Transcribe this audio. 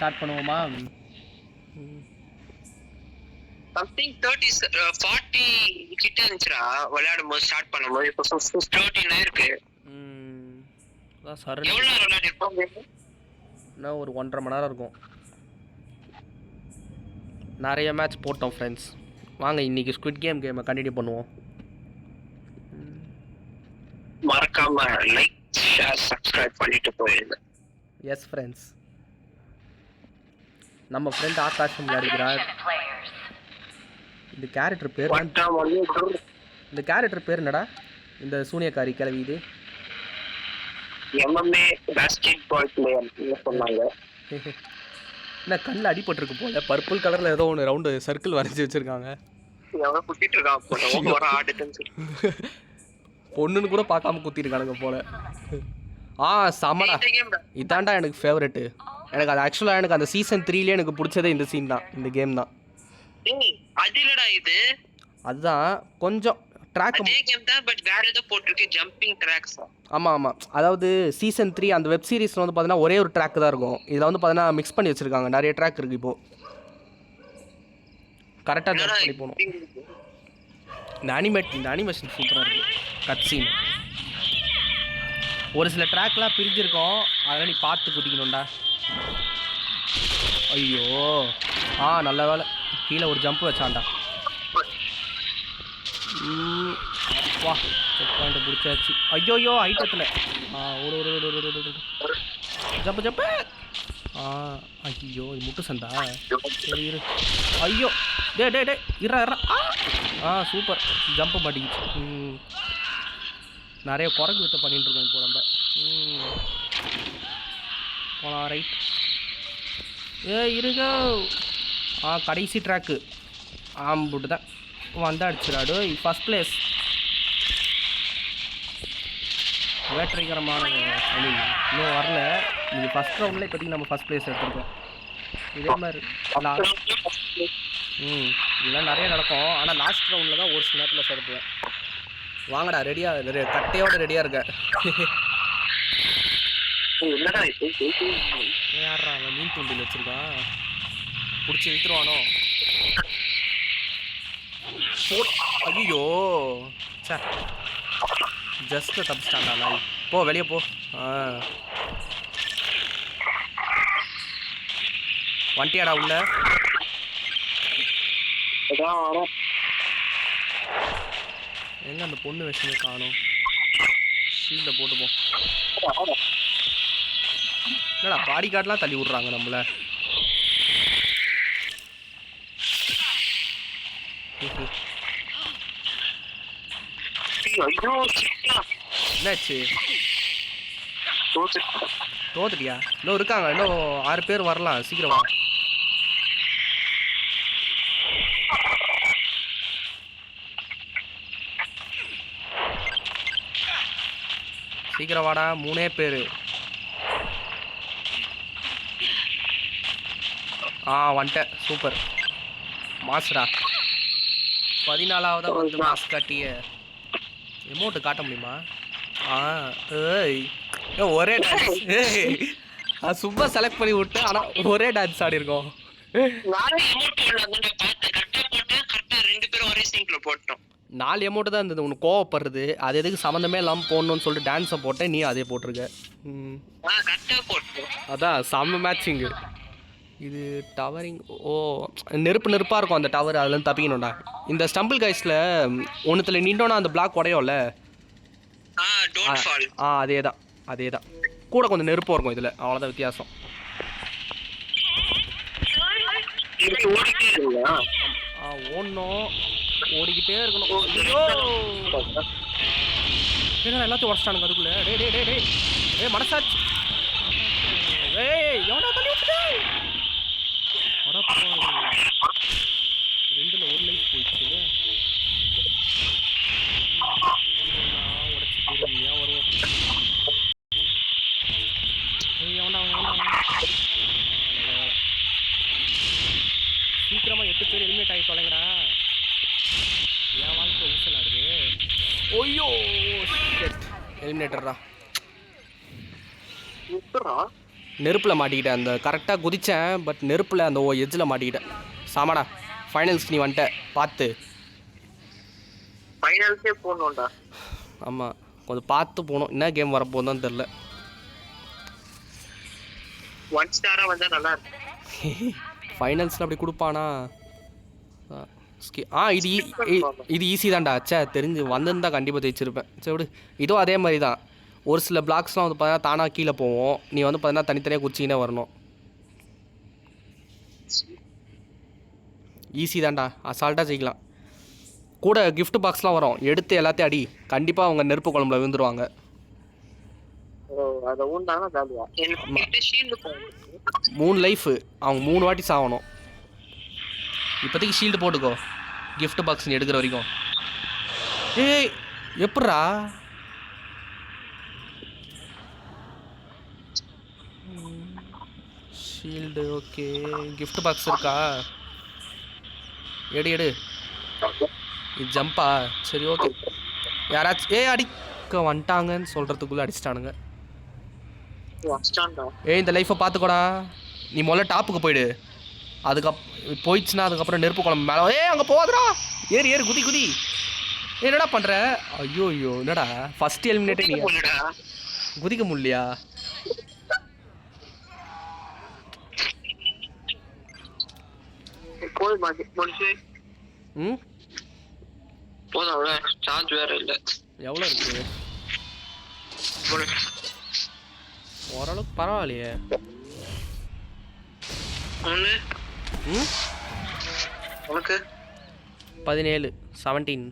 Start பண்ணுவோமா? Something 40 கிட்ட இருந்துச்சுடா விளையாடும் போது ஸ்டார்ட் பண்ணும்போது. இப்போ 13 இருக்கு. அதான் சார் எவ்வளோ நேரம் விளையாடிருப்போம்? இன்னும் ஒரு 1.5 மணி நேரம் இருக்கும். நிறைய மேட்ச் போட்டோம் ஃப்ரெண்ட்ஸ். வாங்க இன்னைக்கு ஸ்குவிட் கேமை கண்டினியூ பண்ணுவோம். மறக்காம லைக் ஷேர் சப்ஸ்கிரைப் பண்ணிட்டு போயிருங்க. S friends. நம்ம ஃப்ரெண்ட் ஆகாஷம் விளையாடுகிறார். இந்த கேரக்டர் பேர் என்னடா? இந்த சூனியக்காரி கிளவி இது எம்எம்ஏ பாஸ்கெட்பால் பிளேயர் சொன்னாங்க. என்ன கண்ணில் அடிபட்டிருக்கு போல. பர்பிள் கலரில் ஏதோ ஒன்று ரவுண்டு சர்க்கிள் வரைஞ்சி வச்சுருக்காங்க. எவ்வளோ குத்திட்டு இருக்கான் போல ஆடுதுன்னு சொல்லி. பொண்ணுன்னு கூட பார்க்காம குத்திருக்கானுங்க போல. சமடா இதாண்டா எனக்கு ஃபேவரெட்டு. எனக்கு அது ஆக்சுவலாக எனக்கு அந்த சீசன் 3லேயே எனக்கு பிடிச்சதே இந்த சீன் தான், இந்த கேம் தான். அதுதான் கொஞ்சம் ட்ராக் ஆமாம். அதாவது சீசன் 3 அந்த வெப் சீரிஸில் வந்து பார்த்தீங்கன்னா ஒரே ஒரு ட்ராக் தான் இருக்கும். இதில் வந்து பார்த்தீங்கன்னா மிக்ஸ் பண்ணி வச்சுருக்காங்க. நிறைய ட்ராக் இருக்குது. இப்போது கரெக்டாக ஜம்ப் பண்ணி போகணும். இந்த அனிமேஷன் சூப்பராக இருக்குது. கட் சீன் ஒரு சில ட்ராக்லாம் பிரிஞ்சிருக்கோம். அதெல்லாம் நீ பார்த்து குதிக்கணும்டா. ஐயோ நல்ல வேலை கீழே ஒரு ஜம்ப் வச்சான்டா. வா செக் பாயிண்ட்டை பிடிச்சாச்சு. ஐயோயோ ஐட்டத்தில் ஒரு ஜப்பு ஐயோ இது முட்டு சந்தா. சரி இரு. ஐயோ டே இறா சூப்பர் ஜம்ப்பு மாட்டிக்கிச்சு. நிறைய குரங்கு வித்த பண்ணிட்டு இருக்கோம் இப்போ நம்ம. போலாம் ரைட். இருங்க. கடைசி ட்ராக்கு ஆம்பிட்டு தான் வந்து அடிச்சிடாடு. ஃபஸ்ட் பிளேஸ் வேற்றிகரமான இன்னும் வரல. இது ஃபஸ்ட் ரவுண்டில் இப்போதைக்கு நம்ம ஃபஸ்ட் பிளேஸ் எடுத்துருக்கோம். இதே மாதிரி இதெல்லாம் நிறைய நடக்கும். ஆனால் லாஸ்ட் ரவுண்டில் தான் ஒரு சில நேரத்தில் சொதப்புவேன். வாங்கடா ரெடியாக கட்டையோட ரெடியாக இருக்க. யாரா அவன் மீன் தூண்டில் வச்சுருக்கான். பிடிச்சி இழுத்துருவானோ. ஐயோ சார் ஜஸ்ட்டு தப்பிச்சிட்டான்டா நாய். போ வெளியே போ. வண்டியாடா உள்ள. எங்கே அந்த பொண்ணு விஷயமே காணும். ஷீல்டை போட்டு போ. என்னடா பாடி கார்டெலாம் தள்ளி விட்றாங்க நம்மளை. என்னாச்சு? தோத்துட்டியா? இன்னும் இருக்காங்க. இன்னும் 6 பேர் வரலாம். சீக்கிரம் வா. சீக்கிரம் வாடா. 3 பேர். வந்துட்டேன். சூப்பர் மாஸ்டரா. 14ஆவதா வந்து மாஸ் காட்டிய எமௌண்ட்டு காட்ட முடியுமா? ஒரே டான்ஸ் சும்மா செலக்ட் பண்ணி விட்டு. ஆனால் ஒரே டான்ஸ் ஆடி இருக்கோம். 4 எமௌண்ட்டு தான் இருந்தது. உனக்கு கோவப்படுறது அது எதுக்கு சம்மந்தமே இல்லாமல் போடணும்னு சொல்லிட்டு டான்ஸை போட்டேன். நீ அதே போட்டிருக்க. அதான் செம்ம மேட்சிங்கு. இது டவரிங். நெருப்பாக இருக்கும் அந்த டவர். அதுலேருந்து தப்பிக்கணும்டா. இந்த ஸ்டம்பிள் கைஸில் ஒன்றுத்தில் நின்றோன்னா அந்த பிளாக் உடையோம்ல. அதே தான் கூட கொஞ்சம் நெருப்பாக இருக்கும் இதில். அவ்வளோதான் வித்தியாசம். ஓடிக்கிட்டே இருக்கணும். எல்லாத்தையும் உடச்சிட்டானுங்க அதுக்குள்ளே. டே மனசாச்சு. எவனா தள்ளி விட்டு. 2ல் 1 லைஃப் போயிடுச்சு. உடச்சி பொறுமையாக வருவோம். சீக்கிரமாக 8 பேர் எலிமினேட் ஆகி தொலைங்கடா. என் வாழ்க்கை ஊசல் ஆடுது. எலிமினேட்டர்ரா. நெருப்பில் மாட்டிக்கிட்டேன். அந்த கரெக்டாக குதித்தேன், பட் நெருப்பில் அந்த எட்ஜில் மாட்டிக்கிட்டேன். சாமாடா ஃபைனல்ஸ்க்கு நீ வந்துட்ட பார்த்து. ஃபைனல்ஸே போகணும்டா. ஆமாம், கொஞ்சம் பார்த்து போகணும். என்ன கேம் வரப்போகுதுன்னு தெரில. 1 ஸ்டாராக வந்தால் நல்லா இருக்கும். ஃபைனல்ஸில் அப்படி கொடுப்பானா? இது ஈஸி தான்டா. சே, தெரிஞ்சு வந்திருந்தா கண்டிப்பாக ஜெயிச்சிருப்பேன். சரி விடு. இதுவும் அதே மாதிரி தான். ஒரு சில பிளாக்ஸ்லாம் வந்து பார்த்தீங்கன்னா தானாக கீழே போவோம். நீ வந்து பார்த்தீங்கன்னா தனித்தனியாக குச்சிக்கினே வரணும். ஈஸி தான்டா, அசால்ட்டாக ஜெயிக்கலாம். கூட gift பாக்ஸ்லாம் வரும், எடுத்து எல்லாத்தையும் அடி. கண்டிப்பாக அவங்க நெருப்பு குழம்புல விழுந்துருவாங்க. அதை ஊண்டானா ஜாலியா. 3 லைஃபு, அவங்க 3 வாட்டி சாகணும். இப்போதைக்கு ஷீல்டு போட்டுக்கோ gift பாக்ஸ் நீ எடுக்கிற வரைக்கும். ஏய் எப்பட்றா? Shield okay. gift பாக்ஸ் இருக்கா? எடு எடு. இது ஜம்பா? சரி ஓகே. யாராச்சும் அடிக்க வந்துட்டாங்கன்னு சொல்கிறதுக்குள்ளே அடிச்சிட்டானுங்க. இந்த லைஃப்பை பார்த்துக்கோடா. நீ முதல்ல டாப்புக்கு போயிடு. போயிடுச்சுன்னா அதுக்கப்புறம் நெருப்பு குழம்பு மேலே. அங்கே போகாதடா. ஏறு குதி குதி. என்னடா பண்ணுற? ஐயோ என்னடா ஃபர்ஸ்ட் எலிமினேட்டே நீ. குதிக்க முடியலையா? சார்ஜ் வேற இல்லை. எவ்வளோ இருக்கு? ஓரளவுக்கு பரவாயில்லையே. உனக்கு 17 17